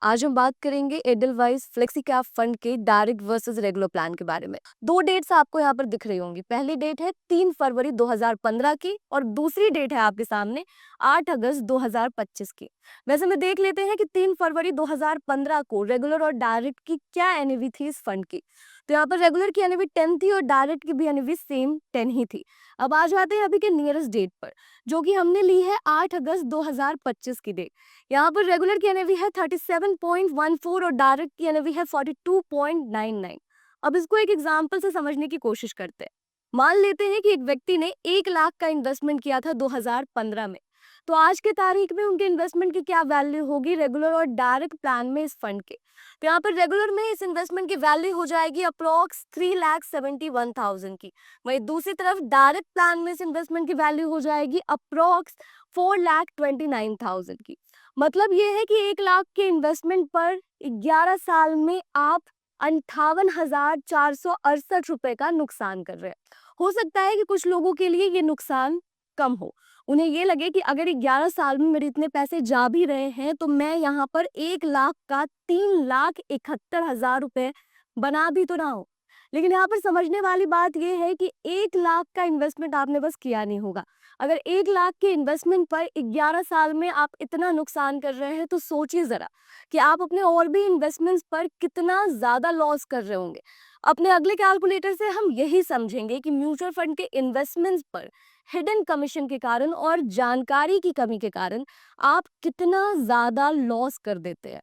आज हम बात करेंगे एडलवाइस फ्लेक्सी कैप फंड के डायरेक्ट वर्सेस रेगुलर प्लान के बारे में। दो डेट्स आपको यहाँ पर दिख रही होंगी। पहली डेट है 3 फरवरी 2015 की और दूसरी डेट है आपके सामने 8 अगस्त 2025 की। वैसे में देख लेते हैं कि 3 फरवरी 2015 को रेगुलर और डायरेक्ट की क्या एनएवी थी इस फंड की। तो यहाँ पर रेगुलर की एनएवी 10 थी और डायरेक्ट की भी एनएवी सेम 10 ही थी। अब आ जाते हैं अभी के नियरेस्ट डेट पर, जो कि हमने ली है 8 अगस्त 2025 की डेट। यहाँ पर रेगुलर की एनएवी है 37.14 और डायरेक्ट की एनएवी है 42.99। अब इसको एक एग्जांपल से समझने की कोशिश करते हैं। मान लेते हैं कि एक व्यक्ति ने 1 लाख का इन्वेस्टमेंट किया था 2015 में। तो आज के तारीख में उनके इन्वेस्टमेंट की क्या वैल्यू होगी रेगुलर और डायरेक्ट प्लान में इस फंड के। तो यहाँ पर रेगुलर में इस इन्वेस्टमेंट की वैल्यू हो जाएगी अप्रोक्स 3,71,000 की। वहीं दूसरी तरफ डायरेक्ट प्लान में इस इन्वेस्टमेंट की वैल्यू हो जाएगी अप्रोक्स 4,29,000 की। मतलब ये है कि 1 लाख के इन्वेस्टमेंट पर 11 साल में आप 58,468 रुपए का नुकसान कर रहे हैं। हो सकता है कि कुछ लोगों के लिए ये नुकसान कम हो, उन्हें ये लगे कि अगर 11 साल में मेरे इतने पैसे जा भी रहे हैं तो मैं यहाँ पर 1 लाख का 3,71,000 रुपए बना भी तो ना हो। लेकिन यहाँ पर समझने वाली बात यह है कि 1 लाख का इन्वेस्टमेंट आपने बस किया नहीं होगा। अगर 1 लाख के इन्वेस्टमेंट पर 11 साल में आप इतना नुकसान कर रहे हैं तो सोचिए जरा कि आप अपने और भी इन्वेस्टमेंट्स पर कितना ज्यादा लॉस कर रहे होंगे। अपने अगले कैलकुलेटर से हम यही समझेंगे कि म्यूचुअल फंड के इन्वेस्टमेंट्स पर हिडन कमीशन के कारण और जानकारी की कमी के कारण आप कितना ज्यादा लॉस कर देते हैं।